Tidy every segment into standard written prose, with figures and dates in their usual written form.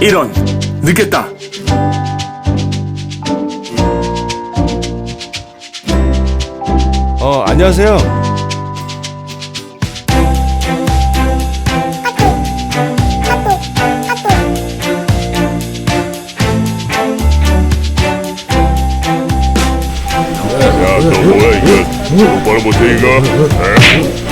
이런, 늦겠다. 안녕하세요. 야, 너 뭐야 이거? 똑바로 못해 이거? 에?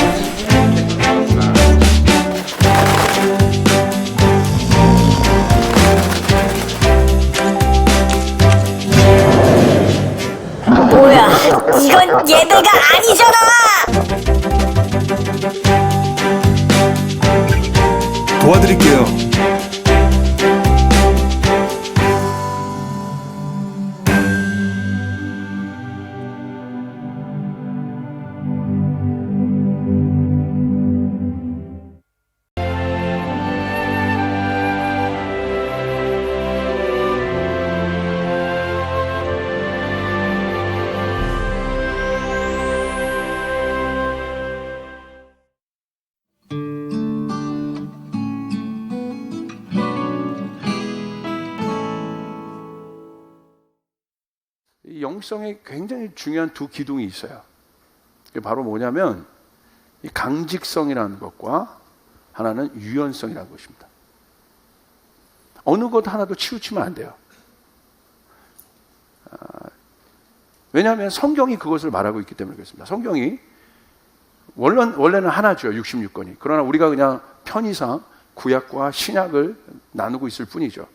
뭐야, 이건 예배가 아니잖아! 도와드릴게요. 이 영성에 굉장히 중요한 두 기둥이 있어요. 그게 바로 뭐냐면 이 강직성이라는 것과 하나는 유연성이라는 것입니다. 어느 것 하나도 치우치면 안 돼요. 왜냐하면 성경이 그것을 말하고 있기 때문에 그렇습니다. 성경이 원래는 하나죠. 66권이. 그러나 우리가 그냥 편의상 구약과 신약을 나누고 있을 뿐이죠.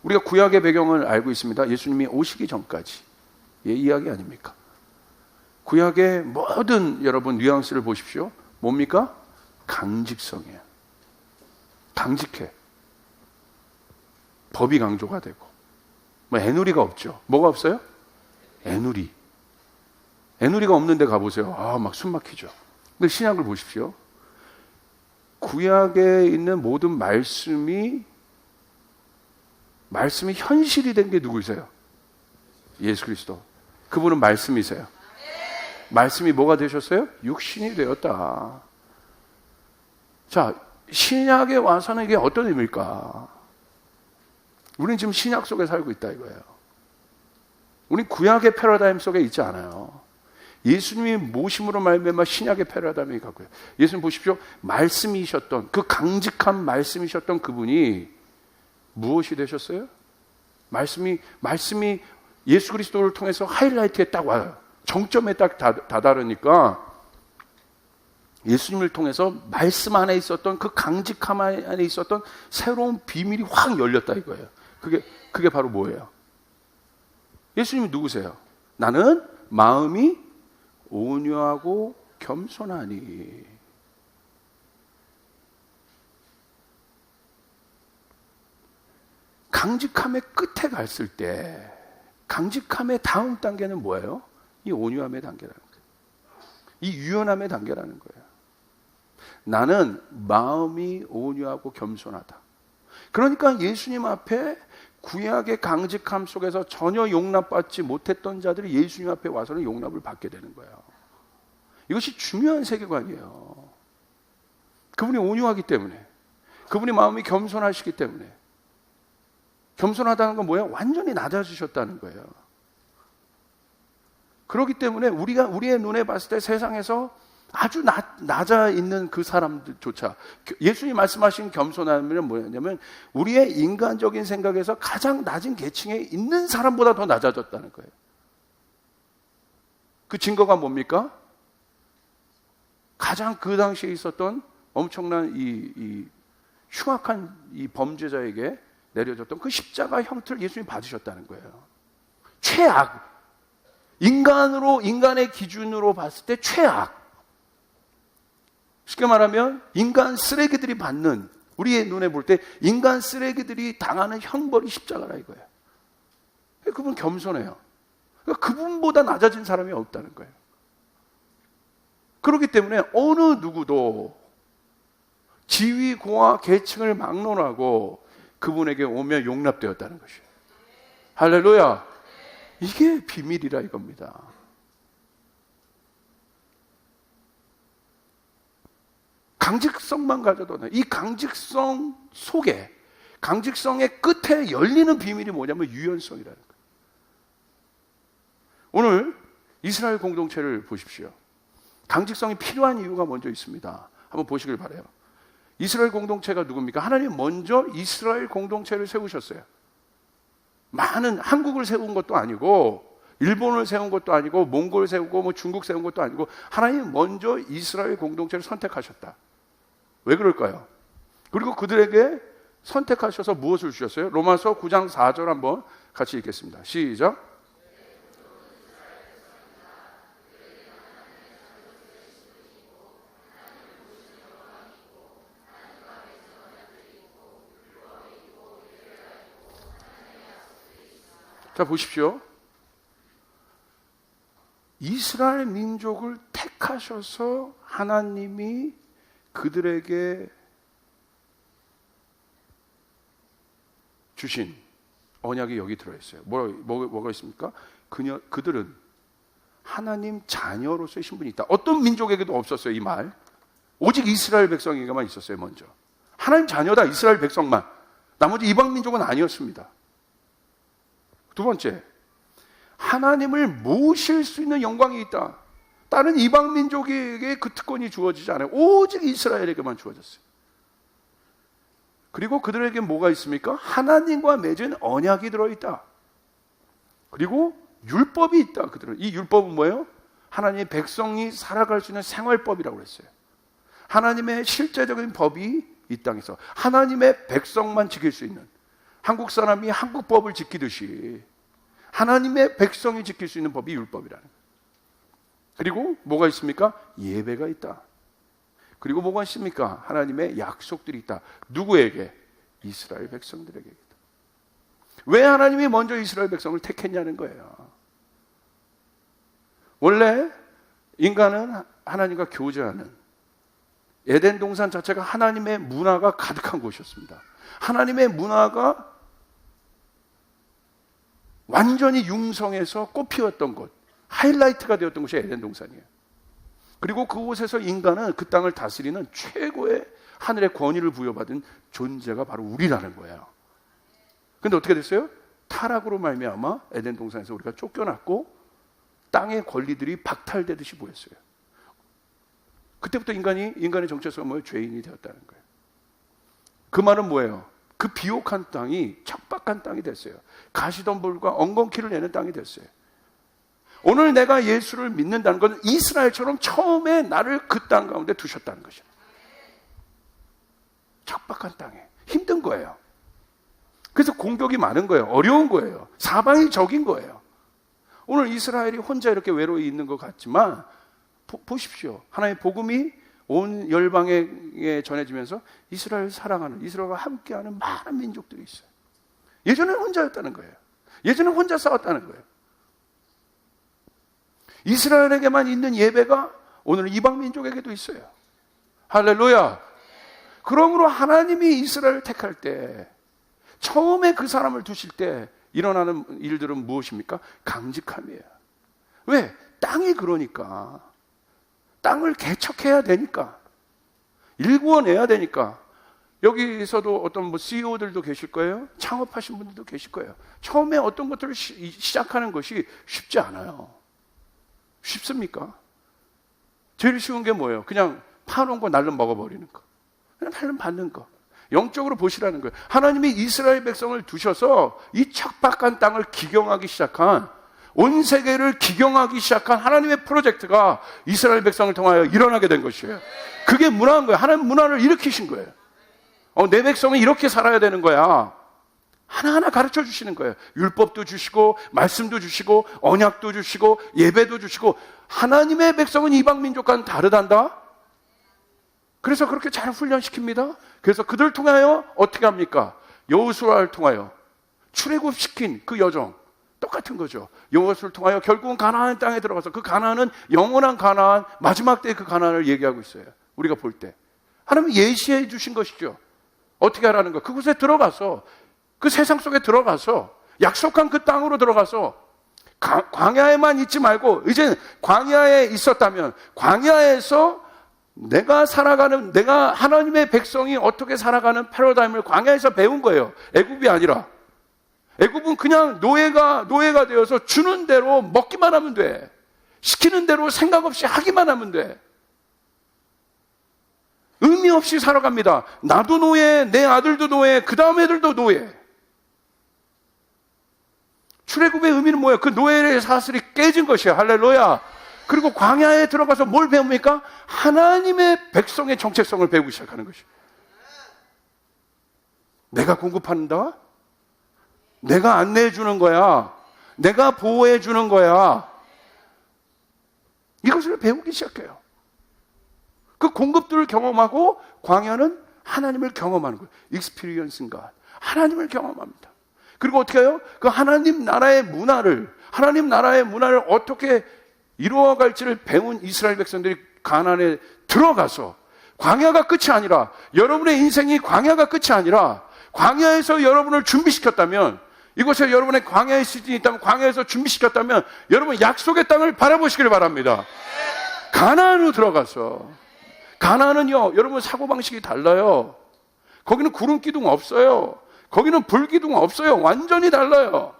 우리가 구약의 배경을 알고 있습니다. 예수님이 오시기 전까지의 이야기 아닙니까? 구약의 모든 여러분 뉘앙스를 보십시오. 뭡니까? 강직성이에요. 강직해. 법이 강조가 되고 뭐 애누리가 없죠. 뭐가 없어요? 애누리. 애누리가 없는데 가보세요. 막 숨 막히죠. 근데 신약을 보십시오. 구약에 있는 모든 말씀이 현실이 된 게 누구이세요? 예수 그리스도. 그분은 말씀이세요. 말씀이 뭐가 되셨어요? 육신이 되었다. 자, 신약에 와서는 이게 어떤 의미일까? 우리는 지금 신약 속에 살고 있다 이거예요. 우린 구약의 패러다임 속에 있지 않아요. 예수님이 모심으로 말미암아 신약의 패러다임이 갖고요. 예수님 보십시오. 말씀이셨던 그 강직한 말씀이셨던 그분이 무엇이 되셨어요? 말씀이 예수 그리스도를 통해서 하이라이트에 딱 와요. 정점에 딱 다다르니까 예수님을 통해서 말씀 안에 있었던 그 강직함 안에 있었던 새로운 비밀이 확 열렸다 이거예요. 그게 바로 뭐예요? 예수님이 누구세요? 나는 마음이 온유하고 겸손하니. 강직함의 끝에 갔을 때 강직함의 다음 단계는 뭐예요? 이 온유함의 단계라는 거예요. 이 유연함의 단계라는 거예요. 나는 마음이 온유하고 겸손하다. 그러니까 예수님 앞에 구약의 강직함 속에서 전혀 용납받지 못했던 자들이 예수님 앞에 와서는 용납을 받게 되는 거예요. 이것이 중요한 세계관이에요. 그분이 온유하기 때문에, 그분이 마음이 겸손하시기 때문에. 겸손하다는 건 뭐예요? 완전히 낮아지셨다는 거예요. 그렇기 때문에 우리의 눈에 봤을 때 세상에서 아주 낮아 있는 그 사람들조차, 예수님 말씀하신 겸손함은 뭐냐면 우리의 인간적인 생각에서 가장 낮은 계층에 있는 사람보다 더 낮아졌다는 거예요. 그 증거가 뭡니까? 가장 그 당시에 있었던 엄청난 이 흉악한 이 범죄자에게 내려졌던 그 십자가 형틀을 예수님이 받으셨다는 거예요. 최악. 인간의 기준으로 봤을 때 최악. 쉽게 말하면 인간 쓰레기들이 받는, 우리의 눈에 볼 때 인간 쓰레기들이 당하는 형벌이 십자가라 이거예요. 그분 겸손해요. 그러니까 그분보다 낮아진 사람이 없다는 거예요. 그렇기 때문에 어느 누구도 지위, 고하, 계층을 막론하고 그분에게 오면 용납되었다는 것이에요. 할렐루야. 이게 비밀이라 이겁니다. 강직성만 가져도 이 강직성 속에, 강직성의 끝에 열리는 비밀이 뭐냐면 유연성이라는 거예요. 오늘 이스라엘 공동체를 보십시오. 강직성이 필요한 이유가 먼저 있습니다. 한번 보시길 바라요. 이스라엘 공동체가 누굽니까? 하나님 먼저 이스라엘 공동체를 세우셨어요. 많은 한국을 세운 것도 아니고, 일본을 세운 것도 아니고, 몽골 세우고 뭐 중국 세운 것도 아니고, 하나님 먼저 이스라엘 공동체를 선택하셨다. 왜 그럴까요? 그리고 그들에게 선택하셔서 무엇을 주셨어요? 로마서 9장 4절 한번 같이 읽겠습니다. 시작. 자, 보십시오. 이스라엘 민족을 택하셔서 하나님이 그들에게 주신 언약이 여기 들어있어요. 뭐가 있습니까? 그들은 하나님 자녀로서의 신분이 있다. 어떤 민족에게도 없었어요, 이 말. 오직 이스라엘 백성에게만 있었어요, 먼저. 하나님 자녀다, 이스라엘 백성만. 나머지 이방 민족은 아니었습니다. 두 번째, 하나님을 모실 수 있는 영광이 있다. 다른 이방 민족에게 그 특권이 주어지지 않아요. 오직 이스라엘에게만 주어졌어요. 그리고 그들에게 뭐가 있습니까? 하나님과 맺은 언약이 들어있다. 그리고 율법이 있다. 그들은 이 율법은 뭐예요? 하나님의 백성이 살아갈 수 있는 생활법이라고 그랬어요. 하나님의 실제적인 법이 이 땅에서 하나님의 백성만 지킬 수 있는, 한국 사람이 한국 법을 지키듯이 하나님의 백성이 지킬 수 있는 법이 율법이라는 거예요. 그리고 뭐가 있습니까? 예배가 있다. 그리고 뭐가 있습니까? 하나님의 약속들이 있다. 누구에게? 이스라엘 백성들에게 있다. 왜 하나님이 먼저 이스라엘 백성을 택했냐는 거예요. 원래 인간은 하나님과 교제하는, 에덴 동산 자체가 하나님의 문화가 가득한 곳이었습니다. 하나님의 문화가 완전히 융성해서 꽃피웠던 곳, 하이라이트가 되었던 곳이 에덴 동산이에요. 그리고 그곳에서 인간은 그 땅을 다스리는 최고의 하늘의 권위를 부여받은 존재가 바로 우리라는 거예요. 근데 어떻게 됐어요? 타락으로 말미암아 에덴 동산에서 우리가 쫓겨났고 땅의 권리들이 박탈되듯이 보였어요. 그때부터 인간의 정체성은 뭐예요? 죄인이 되었다는 거예요. 그 말은 뭐예요? 그 비옥한 땅이 척박한 땅이 됐어요. 가시덤불과 엉겅퀴를 내는 땅이 됐어요. 오늘 내가 예수를 믿는다는 건 이스라엘처럼 처음에 나를 그 땅 가운데 두셨다는 것이에요. 척박한 땅에 힘든 거예요. 그래서 공격이 많은 거예요. 어려운 거예요. 사방이 적인 거예요. 오늘 이스라엘이 혼자 이렇게 외로이 있는 것 같지만 보십시오. 하나님의 복음이 온 열방에 전해지면서 이스라엘 사랑하는, 이스라엘과 함께하는 많은 민족들이 있어요. 예전에는 혼자였다는 거예요. 예전에는 혼자 싸웠다는 거예요. 이스라엘에게만 있는 예배가 오늘 이방 민족에게도 있어요. 할렐루야. 그러므로 하나님이 이스라엘을 택할 때, 처음에 그 사람을 두실 때 일어나는 일들은 무엇입니까? 강직함이에요. 왜? 땅이 그러니까. 땅을 개척해야 되니까. 일구어내야 되니까. 여기서도 어떤 CEO들도 계실 거예요. 창업하신 분들도 계실 거예요. 처음에 어떤 것들을 시작하는 것이 쉽지 않아요. 쉽습니까? 제일 쉬운 게 뭐예요? 그냥 파놓은 거 날름 먹어버리는 거. 그냥 날름 받는 거. 영적으로 보시라는 거예요. 하나님이 이스라엘 백성을 두셔서 이 척박한 땅을 기경하기 시작한, 온 세계를 기경하기 시작한 하나님의 프로젝트가 이스라엘 백성을 통하여 일어나게 된 것이에요. 그게 문화인 거예요. 하나님 문화를 일으키신 거예요. 내 백성은 이렇게 살아야 되는 거야. 하나하나 가르쳐 주시는 거예요. 율법도 주시고, 말씀도 주시고, 언약도 주시고, 예배도 주시고. 하나님의 백성은 이방 민족과는 다르단다. 그래서 그렇게 잘 훈련시킵니다. 그래서 그들 통하여 어떻게 합니까? 여호수아를 통하여 출애굽시킨 그 여정 똑같은 거죠. 여호수아를 통하여 결국은 가나안 땅에 들어가서, 그 가나안은 영원한 가나안, 마지막 때의 그 가나안을 얘기하고 있어요. 우리가 볼 때 하나님이 예시해 주신 것이죠. 어떻게 하라는 거? 그곳에 들어가서, 그 세상 속에 들어가서, 약속한 그 땅으로 들어가서 광야에만 있지 말고, 이제 광야에 있었다면 광야에서 내가 하나님의 백성이 어떻게 살아가는 패러다임을 광야에서 배운 거예요. 애굽이 아니라. 애굽은 그냥 노예가 되어서 주는 대로 먹기만 하면 돼. 시키는 대로 생각 없이 하기만 하면 돼. 의미 없이 살아갑니다. 나도 노예, 내 아들도 노예, 그 다음 애들도 노예. 출애굽의 의미는 뭐예요? 그 노예의 사슬이 깨진 것이에요. 할렐루야. 그리고 광야에 들어가서 뭘 배웁니까? 하나님의 백성의 정체성을 배우기 시작하는 것이에요. 내가 공급한다? 내가 안내해 주는 거야. 내가 보호해 주는 거야. 이것을 배우기 시작해요. 그 공급들을 경험하고 광야는 하나님을 경험하는 거예요. 익스피리언스인가? 하나님을 경험합니다. 그리고 어떻게 해요? 그 하나님 나라의 문화를 어떻게 이루어갈지를 배운 이스라엘 백성들이 가나안에 들어가서 광야가 끝이 아니라, 여러분의 인생이 광야가 끝이 아니라 광야에서 여러분을 준비시켰다면, 이곳에 여러분의 광야의 시즌이 있다면, 광야에서 준비시켰다면 여러분 약속의 땅을 바라보시길 바랍니다. 가나안으로 들어가서, 가나안은요 여러분 사고방식이 달라요. 거기는 구름 기둥 없어요. 거기는 불 기둥 없어요. 완전히 달라요.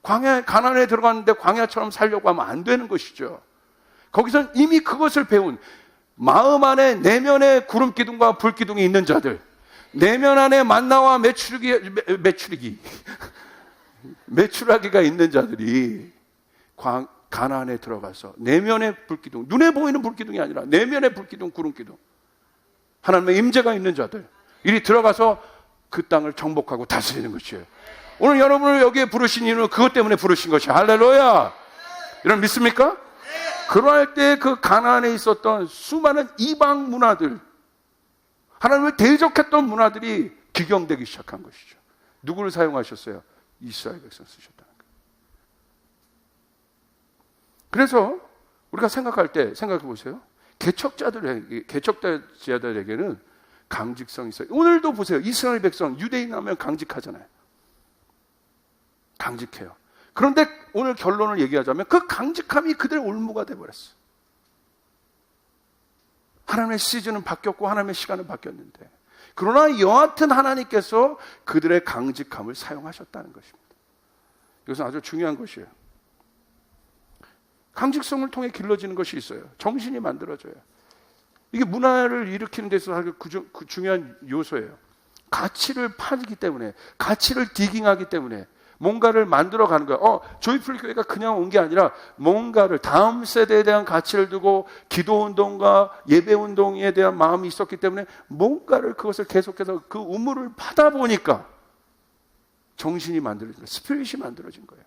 가나안에 들어갔는데 광야처럼 살려고 하면 안 되는 것이죠. 거기선 이미 그것을 배운, 마음 안에 내면에 구름 기둥과 불 기둥이 있는 자들, 내면 안에 만나와 메추라기가 있는 자들이 가나안에 들어가서 내면의 불기둥, 눈에 보이는 불기둥이 아니라 내면의 불기둥, 구름기둥, 하나님의 임재가 있는 자들, 이리 들어가서 그 땅을 정복하고 다스리는 것이에요. 오늘 여러분을 여기에 부르신 이유는 그것 때문에 부르신 것이에요. 할렐루야. 여러분 믿습니까? 그러할 때 그 가나안에 있었던 수많은 이방 문화들, 하나님을 대적했던 문화들이 기경되기 시작한 것이죠. 누구를 사용하셨어요? 이스라엘 백성 쓰셨다는 거예요. 그래서 우리가 생각할 때 생각해 보세요. 개척자들에게는 강직성이 있어요. 오늘도 보세요. 이스라엘 백성, 유대인 하면 강직하잖아요. 강직해요. 그런데 오늘 결론을 얘기하자면 그 강직함이 그들의 올무가 되어버렸어요. 하나님의 시즌은 바뀌었고 하나님의 시간은 바뀌었는데, 그러나 여하튼 하나님께서 그들의 강직함을 사용하셨다는 것입니다. 이것은 아주 중요한 것이에요. 강직성을 통해 길러지는 것이 있어요. 정신이 만들어져요. 이게 문화를 일으키는 데서 아주 그 중요한 요소예요. 가치를 파기 때문에, 가치를 디깅하기 때문에 뭔가를 만들어가는 거예요. 조이풀 교회가 그냥 온 게 아니라 뭔가를, 다음 세대에 대한 가치를 두고 기도운동과 예배운동에 대한 마음이 있었기 때문에 뭔가를, 그것을 계속해서 그 우물을 파다 보니까 정신이 만들어진 거예요. 스피릿이 만들어진 거예요.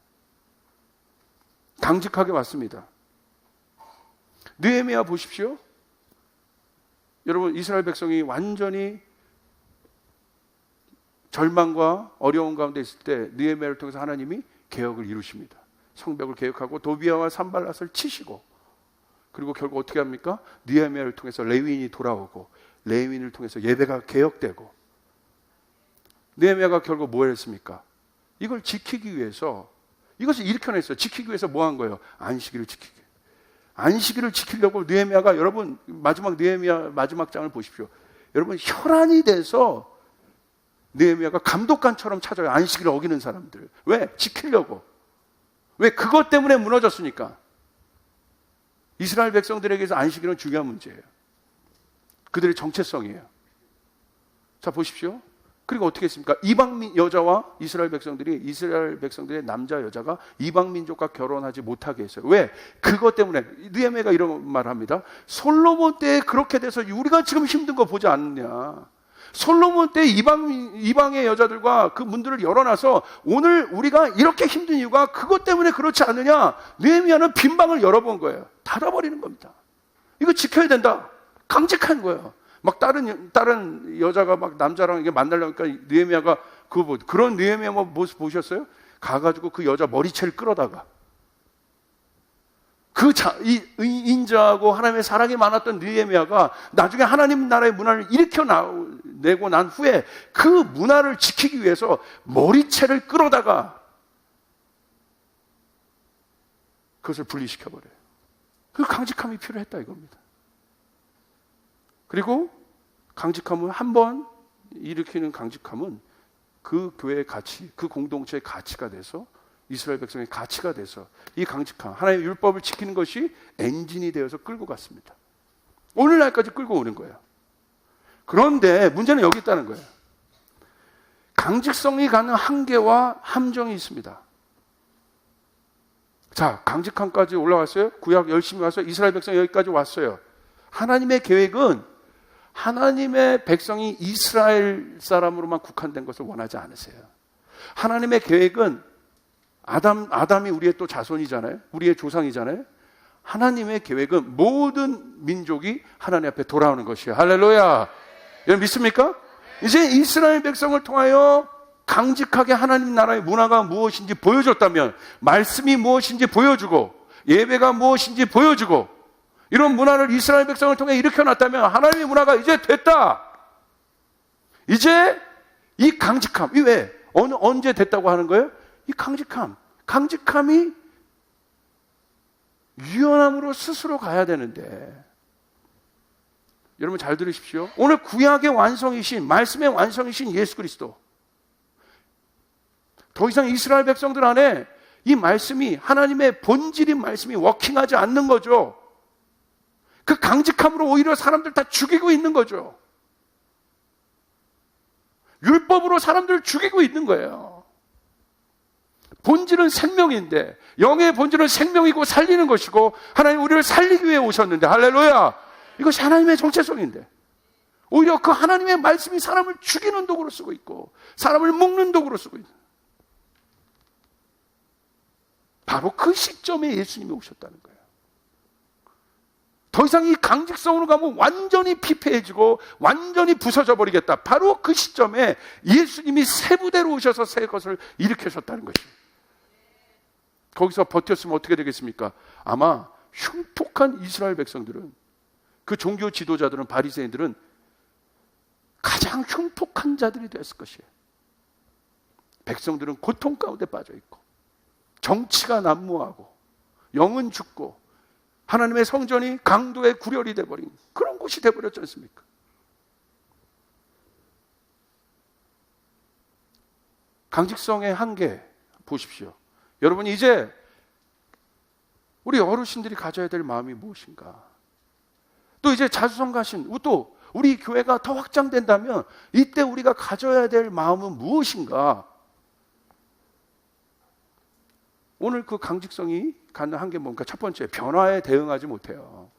강직하게 왔습니다. 느헤미야 보십시오. 여러분, 이스라엘 백성이 완전히 절망과 어려운 가운데 있을 때 느헤미야를 통해서 하나님이 개혁을 이루십니다. 성벽을 개혁하고 도비아와 산발랏을 치시고, 그리고 결국 어떻게 합니까? 느헤미야를 통해서 레위인이 돌아오고, 레위인을 통해서 예배가 개혁되고, 느헤미야가 결국 뭘 했습니까? 이걸 지키기 위해서, 이것을 일으켜냈어요. 지키기 위해서 뭐 한 거예요? 안식일을 지키기. 안식일을 지키려고 느헤미야가, 여러분 마지막 느헤미야 마지막 장을 보십시오. 여러분 혈안이 돼서 느헤미야가 감독관처럼 찾아요. 안식일을 어기는 사람들. 왜? 지키려고. 왜? 그것 때문에 무너졌으니까. 이스라엘 백성들에게서 안식일은 중요한 문제예요. 그들의 정체성이에요. 자 보십시오. 그리고 어떻게 했습니까? 이방 여자와 이스라엘 백성들의 남자 여자가 이방 민족과 결혼하지 못하게 했어요. 왜? 그것 때문에. 느헤미야가 이런 말을 합니다. 솔로몬 때에 그렇게 돼서 우리가 지금 힘든 거 보지 않느냐. 솔로몬 때 이방의 여자들과 그 문들을 열어놔서 오늘 우리가 이렇게 힘든 이유가 그것 때문에 그렇지 않느냐. 느헤미야는 빈방을 열어본 거예요. 닫아버리는 겁니다. 이거 지켜야 된다. 강직한 거예요. 막 다른 여자가 막 남자랑 이게 만나려니까 느헤미야가 그런 느헤미야 모습 보셨어요? 가가지고 그 여자 머리채를 끌어다가, 이 인자하고 하나님의 사랑이 많았던 느헤미야가 나중에 하나님 나라의 문화를 일으켜내고 난 후에 그 문화를 지키기 위해서 머리채를 끌어다가 그것을 분리시켜버려요. 그 강직함이 필요했다 이겁니다. 그리고 강직함은 한 번 일으키는 강직함은 그 교회의 가치, 그 공동체의 가치가 돼서 이스라엘 백성의 가치가 돼서 이 강직함, 하나님의 율법을 지키는 것이 엔진이 되어서 끌고 갔습니다. 오늘날까지 끌고 오는 거예요. 그런데 문제는 여기 있다는 거예요. 강직성이 가는 한계와 함정이 있습니다. 자, 강직함까지 올라왔어요. 구약 열심히 와서 이스라엘 백성 여기까지 왔어요. 하나님의 계획은 하나님의 백성이 이스라엘 사람으로만 국한된 것을 원하지 않으세요. 하나님의 계획은 아담이 우리의 또 자손이잖아요. 우리의 조상이잖아요. 하나님의 계획은 모든 민족이 하나님 앞에 돌아오는 것이에요. 할렐루야. 여러분 믿습니까? 이제 이스라엘 백성을 통하여 강직하게 하나님 나라의 문화가 무엇인지 보여줬다면, 말씀이 무엇인지 보여주고 예배가 무엇인지 보여주고 이런 문화를 이스라엘 백성을 통해 일으켜놨다면 하나님의 문화가 이제 됐다. 이제 이 강직함, 이 왜? 언제 됐다고 하는 거예요? 이 강직함이 유연함으로 스스로 가야 되는데, 여러분 잘 들으십시오. 오늘 구약의 완성이신, 말씀의 완성이신 예수 그리스도, 더 이상 이스라엘 백성들 안에 이 말씀이, 하나님의 본질인 말씀이 워킹하지 않는 거죠. 그 강직함으로 오히려 사람들 다 죽이고 있는 거죠. 율법으로 사람들을 죽이고 있는 거예요. 본질은 생명인데, 영의 본질은 생명이고 살리는 것이고, 하나님 우리를 살리기 위해 오셨는데, 할렐루야! 이것이 하나님의 정체성인데, 오히려 그 하나님의 말씀이 사람을 죽이는 도구로 쓰고 있고 사람을 묶는 도구로 쓰고 있는, 바로 그 시점에 예수님이 오셨다는 거예요. 더 이상 이 강직성으로 가면 완전히 피폐해지고 완전히 부서져 버리겠다. 바로 그 시점에 예수님이 새 부대로 오셔서 새 것을 일으키셨다는 것이에요. 거기서 버텼으면 어떻게 되겠습니까? 아마 흉폭한 이스라엘 백성들은, 그 종교 지도자들은, 바리새인들은 가장 흉폭한 자들이 됐을 것이에요. 백성들은 고통 가운데 빠져 있고, 정치가 난무하고, 영은 죽고, 하나님의 성전이 강도의 구렬이 돼버린 그런 곳이 돼버렸지 않습니까? 강직성의 한계 보십시오. 여러분, 이제 우리 어르신들이 가져야 될 마음이 무엇인가? 또 이제 자수성가신, 또 우리 교회가 더 확장된다면 이때 우리가 가져야 될 마음은 무엇인가? 오늘 그 강직성이 갖는 한계 뭔가? 첫 번째, 변화에 대응하지 못해요.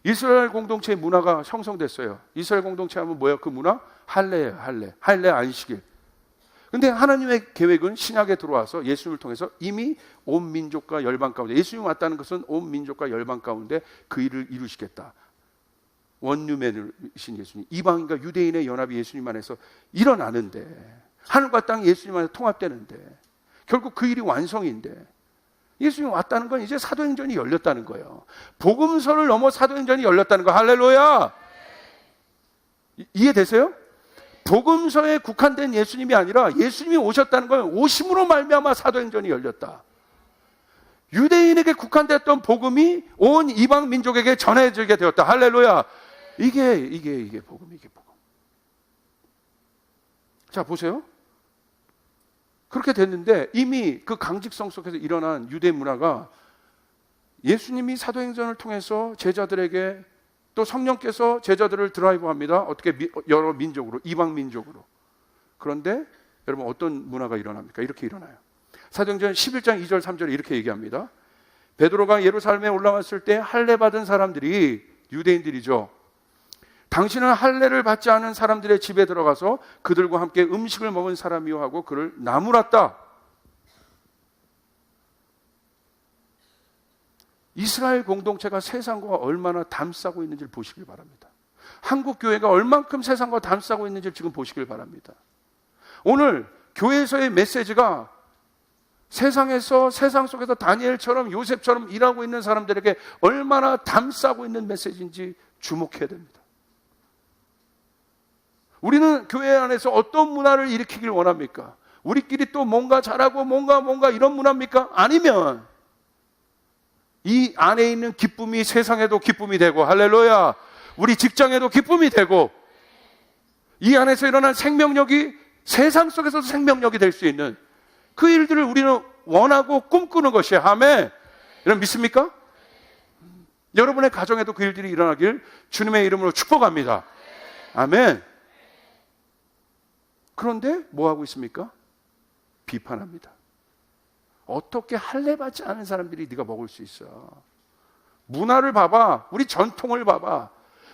이스라엘 공동체의 문화가 형성됐어요. 이스라엘 공동체 하면 뭐예요? 그 문화? 할례예요. 할례 안식일. 근데 하나님의 계획은 신약에 들어와서 예수님을 통해서 이미 온 민족과 열방 가운데, 예수님이 왔다는 것은 온 민족과 열방 가운데 그 일을 이루시겠다. 원유맨이신 예수님, 이방인과 유대인의 연합이 예수님 안에서 일어나는데, 하늘과 땅이 예수님 안에 통합되는데, 결국 그 일이 완성인데, 예수님이 왔다는 건 이제 사도행전이 열렸다는 거예요. 복음서를 넘어 사도행전이 열렸다는 거. 할렐루야! 이해되세요? 복음서에 국한된 예수님이 아니라 예수님이 오셨다는 건 오심으로 말미암아 사도행전이 열렸다. 유대인에게 국한됐던 복음이 온 이방 민족에게 전해지게 되었다. 할렐루야! 이게 복음, 이게 복음. 자, 보세요. 그렇게 됐는데 이미 그 강직성 속에서 일어난 유대 문화가 예수님이 사도행전을 통해서 제자들에게, 또 성령께서 제자들을 드라이브합니다. 어떻게? 여러 민족으로, 이방 민족으로. 그런데 여러분 어떤 문화가 일어납니까? 이렇게 일어나요. 사도행전 11장 2절 3절에 이렇게 얘기합니다. 베드로가 예루살렘에 올라왔을 때 할례 받은 사람들이, 유대인들이죠, 당신은 할례를 받지 않은 사람들의 집에 들어가서 그들과 함께 음식을 먹은 사람이요 하고 그를 나무랐다. 이스라엘 공동체가 세상과 얼마나 담싸고 있는지를 보시길 바랍니다. 한국 교회가 얼만큼 세상과 담싸고 있는지를 지금 보시길 바랍니다. 오늘 교회에서의 메시지가 세상에서, 세상 속에서 다니엘처럼, 요셉처럼 일하고 있는 사람들에게 얼마나 담싸고 있는 메시지인지 주목해야 됩니다. 우리는 교회 안에서 어떤 문화를 일으키길 원합니까? 우리끼리 또 뭔가 잘하고 뭔가 이런 문화입니까? 아니면 이 안에 있는 기쁨이 세상에도 기쁨이 되고, 할렐루야, 우리 직장에도 기쁨이 되고, 이 안에서 일어난 생명력이 세상 속에서도 생명력이 될 수 있는 그 일들을 우리는 원하고 꿈꾸는 것이에요. 아멘. 여러분 믿습니까? 여러분의 가정에도 그 일들이 일어나길 주님의 이름으로 축복합니다. 아멘. 그런데 뭐 하고 있습니까? 비판합니다. 어떻게 할례 받지 않은 사람들이 네가 먹을 수 있어? 문화를 봐봐. 우리 전통을 봐봐.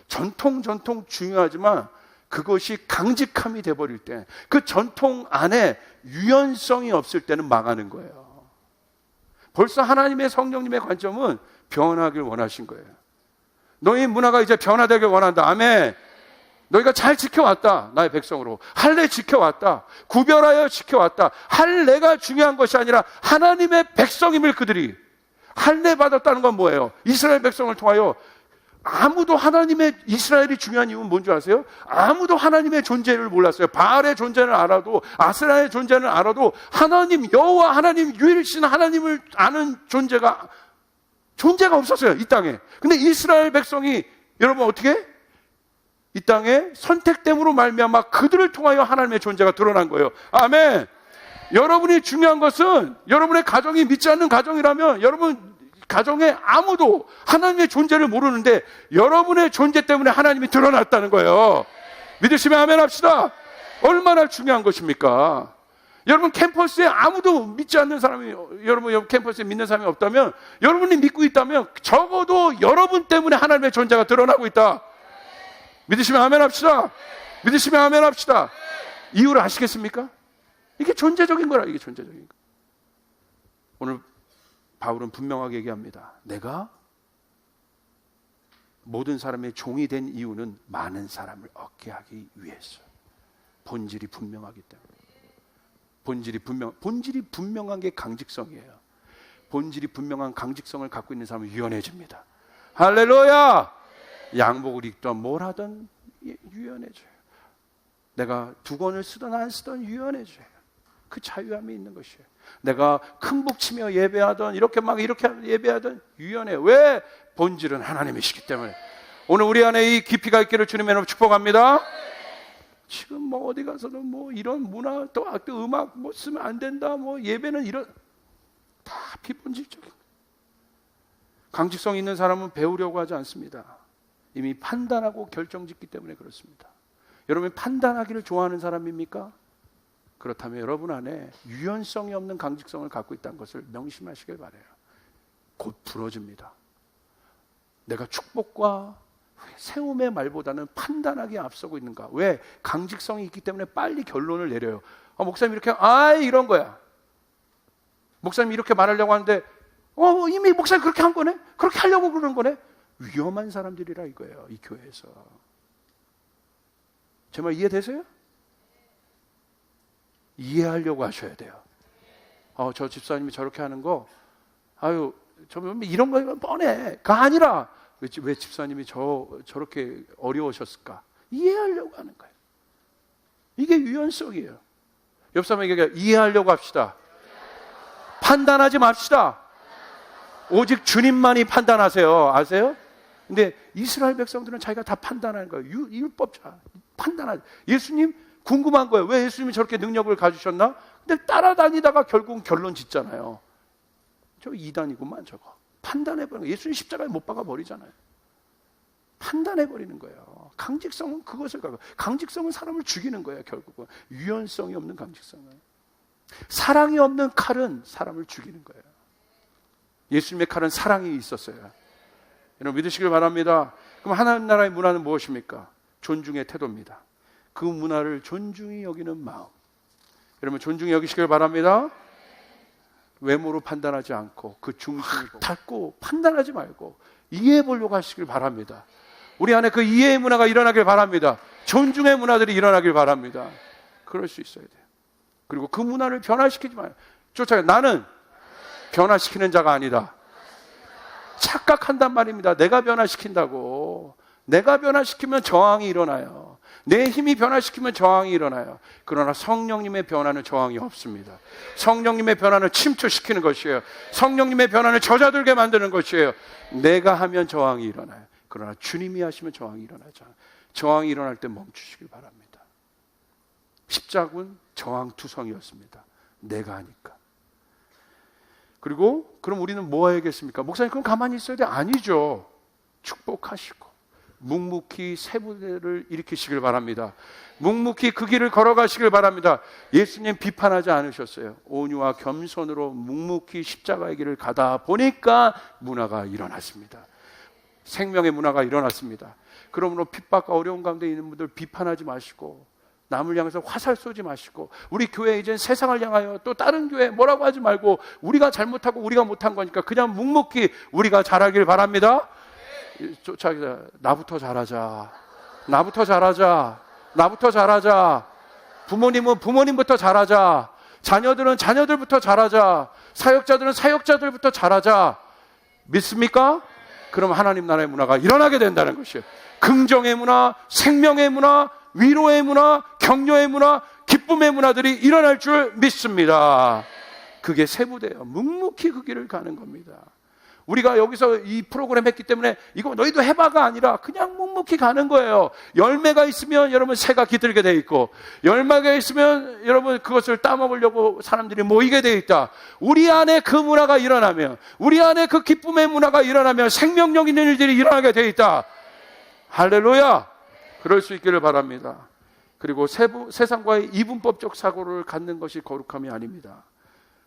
전통 중요하지만 그것이 강직함이 돼버릴 때, 그 전통 안에 유연성이 없을 때는 망하는 거예요. 벌써 하나님의 성령님의 관점은 변하길 원하신 거예요. 너희 문화가 이제 변화되길 원한다. 아멘. 너희가 잘 지켜왔다. 나의 백성으로 할례 지켜왔다. 구별하여 지켜왔다. 할례가 중요한 것이 아니라 하나님의 백성임을 그들이 할례 받았다는 건 뭐예요? 이스라엘 백성을 통하여 아무도 하나님의, 이스라엘이 중요한 이유는 뭔지 아세요? 아무도 하나님의 존재를 몰랐어요. 바알의 존재는 알아도, 아스라의 존재는 알아도 하나님 여호와 하나님 유일신 하나님을 아는 존재가 없었어요, 이 땅에. 근데 이스라엘 백성이 여러분 어떻게? 이 땅에 선택됨으로 말미암아 그들을 통하여 하나님의 존재가 드러난 거예요. 아멘. 여러분이 중요한 것은, 여러분의 가정이 믿지 않는 가정이라면 여러분 가정에 아무도 하나님의 존재를 모르는데 여러분의 존재 때문에 하나님이 드러났다는 거예요. 믿으시면 아멘 합시다. 얼마나 중요한 것입니까? 여러분 캠퍼스에 아무도 믿지 않는 사람이, 여러분 캠퍼스에 믿는 사람이 없다면, 여러분이 믿고 있다면 적어도 여러분 때문에 하나님의 존재가 드러나고 있다. 믿으시면 아멘 합시다. 믿으시면 아멘 합시다. 이유를 아시겠습니까? 이게 존재적인 거라. 이게 존재적인 거. 오늘 바울은 분명하게 얘기합니다. 내가 모든 사람의 종이 된 이유는 많은 사람을 얻게 하기 위해서. 본질이 분명하기 때문에. 본질이 분명한 게 강직성이에요. 본질이 분명한 강직성을 갖고 있는 사람은 유연해집니다. 할렐루야! 양복을 입던 뭘 하든 유연해져요. 내가 두건을 쓰든 안 쓰든 유연해져요. 그 자유함이 있는 것이에요. 내가 큰 북치며 예배하던 이렇게 예배하던 유연해. 왜? 본질은 하나님이시기 때문에. 오늘 우리 안에 이 깊이가 있기를 주님의 이름으로 축복합니다. 지금 뭐 어디 가서도 뭐 이런 문화 또 음악 뭐 쓰면 안 된다, 뭐 예배는 이런, 다 비본질적인. 강직성 있는 사람은 배우려고 하지 않습니다. 이미 판단하고 결정짓기 때문에 그렇습니다. 여러분 판단하기를 좋아하는 사람입니까? 그렇다면 여러분 안에 유연성이 없는 강직성을 갖고 있다는 것을 명심하시길 바라요. 곧 부러집니다. 내가 축복과 세움의 말보다는 판단하기에 앞서고 있는가? 왜? 강직성이 있기 때문에 빨리 결론을 내려요. 목사님 이렇게, 이런 거야. 목사님 이렇게 말하려고 하는데 이미 목사님 그렇게 한 거네? 그렇게 하려고 그러는 거네? 위험한 사람들이라 이거예요, 이 교회에서. 제 말 이해되세요? 이해하려고 하셔야 돼요. 저 집사님이 저렇게 하는 거, 이런 거 뻔해. 가 아니라, 왜 집사님이 저렇게 어려우셨을까? 이해하려고 하는 거예요. 이게 유연성이에요. 옆 사람에게 이해하려고 합시다. 판단하지 맙시다. 오직 주님만이 판단하세요. 아세요? 근데 이스라엘 백성들은 자기가 다 판단하는 거예요. 율법자. 판단하지. 예수님 궁금한 거예요. 왜 예수님이 저렇게 능력을 가지셨나? 근데 따라다니다가 결국은 결론 짓잖아요. 저 이단이구만 저거. 판단해버리는 거예요. 예수님 십자가에 못 박아 버리잖아요. 판단해버리는 거예요. 강직성은 그것을 갖고, 강직성은 사람을 죽이는 거예요. 결국은 유연성이 없는 강직성은. 사랑이 없는 칼은 사람을 죽이는 거예요. 예수님의 칼은 사랑이 있었어요. 여러분 믿으시길 바랍니다. 그럼 하나님 나라의 문화는 무엇입니까? 존중의 태도입니다. 그 문화를 존중히 여기는 마음. 여러분 존중히 여기시길 바랍니다. 외모로 판단하지 않고 그 중심을 닫고 판단하지 말고 이해해 보려고 하시길 바랍니다. 우리 안에 그 이해의 문화가 일어나길 바랍니다. 존중의 문화들이 일어나길 바랍니다. 그럴 수 있어야 돼요. 그리고 그 문화를 변화시키지 마요. 나는 변화시키는 자가 아니다. 착각한단 말입니다. 내가 변화시킨다고. 내가 변화시키면 저항이 일어나요. 내 힘이 변화시키면 저항이 일어나요. 그러나 성령님의 변화는 저항이 없습니다. 성령님의 변화는 침투시키는 것이에요. 성령님의 변화는 젖어들게 만드는 것이에요. 내가 하면 저항이 일어나요. 그러나 주님이 하시면 저항이 일어나죠. 저항이 일어날 때 멈추시길 바랍니다. 십자군 저항투성이었습니다. 내가 하니까. 그리고 그럼 우리는 뭐 해야겠습니까? 목사님 그럼 가만히 있어야 돼? 아니죠. 축복하시고 묵묵히 새 부대를 일으키시길 바랍니다. 묵묵히 그 길을 걸어가시길 바랍니다. 예수님 비판하지 않으셨어요. 온유와 겸손으로 묵묵히 십자가의 길을 가다 보니까 문화가 일어났습니다. 생명의 문화가 일어났습니다. 그러므로 핍박과 어려운 가운데 있는 분들 비판하지 마시고 남을 향해서 화살 쏘지 마시고 우리 교회 이제 세상을 향하여 또 다른 교회 뭐라고 하지 말고 우리가 잘못하고 우리가 못한 거니까 그냥 묵묵히 우리가 잘하길 바랍니다. 쫓아가자. 나부터 잘하자. 나부터 잘하자. 나부터 잘하자. 부모님은 부모님부터 잘하자. 자녀들은 자녀들부터 잘하자. 사역자들은 사역자들부터 잘하자. 믿습니까? 그럼 하나님 나라의 문화가 일어나게 된다는 것이에요. 긍정의 문화, 생명의 문화, 위로의 문화, 격려의 문화, 기쁨의 문화들이 일어날 줄 믿습니다. 그게 세부대예요. 묵묵히 그 길을 가는 겁니다. 우리가 여기서 이 프로그램 했기 때문에 이거 너희도 해봐가 아니라 그냥 묵묵히 가는 거예요. 열매가 있으면 여러분 새가 깃들게 돼 있고 열매가 있으면 여러분 그것을 따먹으려고 사람들이 모이게 돼 있다. 우리 안에 그 문화가 일어나면 우리 안에 그 기쁨의 문화가 일어나면 생명력 있는 일들이 일어나게 돼 있다. 할렐루야. 그럴 수 있기를 바랍니다. 그리고 세상과의 이분법적 사고를 갖는 것이 거룩함이 아닙니다.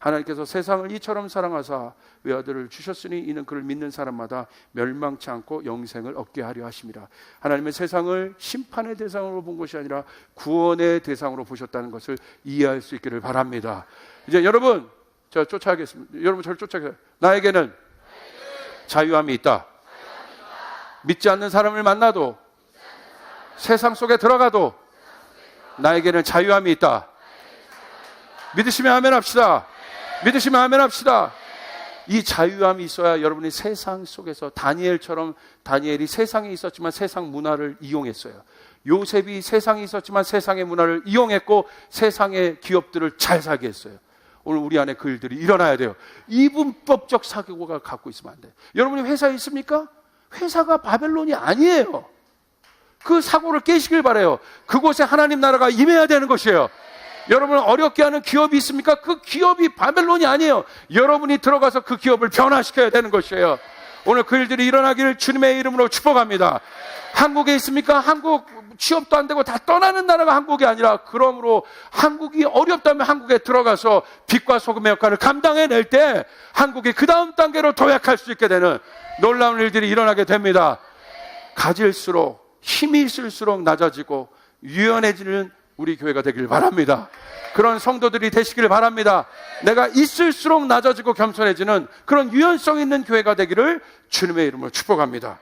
하나님께서 세상을 이처럼 사랑하사 외아들을 주셨으니 이는 그를 믿는 사람마다 멸망치 않고 영생을 얻게 하려 하심이라. 하나님은 세상을 심판의 대상으로 본 것이 아니라 구원의 대상으로 보셨다는 것을 이해할 수 있기를 바랍니다. 이제 여러분 저 쫓아가겠습니다. 여러분 저를 쫓아가세요. 나에게는 자유함이 있다. 믿지 않는 사람을 만나도 세상 속에 들어가도 나에게는 자유함이 있다. 믿으시면 아멘 합시다. 믿으시면 아멘 합시다. 이 자유함이 있어야 여러분이 세상 속에서 다니엘이 세상에 있었지만 세상 문화를 이용했어요. 요셉이 세상에 있었지만 세상의 문화를 이용했고 세상의 기업들을 잘 사게 했어요. 오늘 우리 안에 그 일들이 일어나야 돼요. 이분법적 사고가 갖고 있으면 안 돼요. 여러분이 회사에 있습니까? 회사가 바벨론이 아니에요. 그 사고를 깨시길 바라요. 그곳에 하나님 나라가 임해야 되는 것이에요. 여러분 어렵게 하는 기업이 있습니까? 그 기업이 바벨론이 아니에요. 여러분이 들어가서 그 기업을 변화시켜야 되는 것이에요. 오늘 그 일들이 일어나기를 주님의 이름으로 축복합니다. 한국에 있습니까? 한국 취업도 안 되고 다 떠나는 나라가 한국이 아니라 그러므로 한국이 어렵다면 한국에 들어가서 빛과 소금의 역할을 감당해낼 때 한국이 그 다음 단계로 도약할 수 있게 되는 놀라운 일들이 일어나게 됩니다. 가질수록 힘이 있을수록 낮아지고 유연해지는 우리 교회가 되길 바랍니다. 그런 성도들이 되시길 바랍니다. 내가 있을수록 낮아지고 겸손해지는 그런 유연성 있는 교회가 되기를 주님의 이름으로 축복합니다.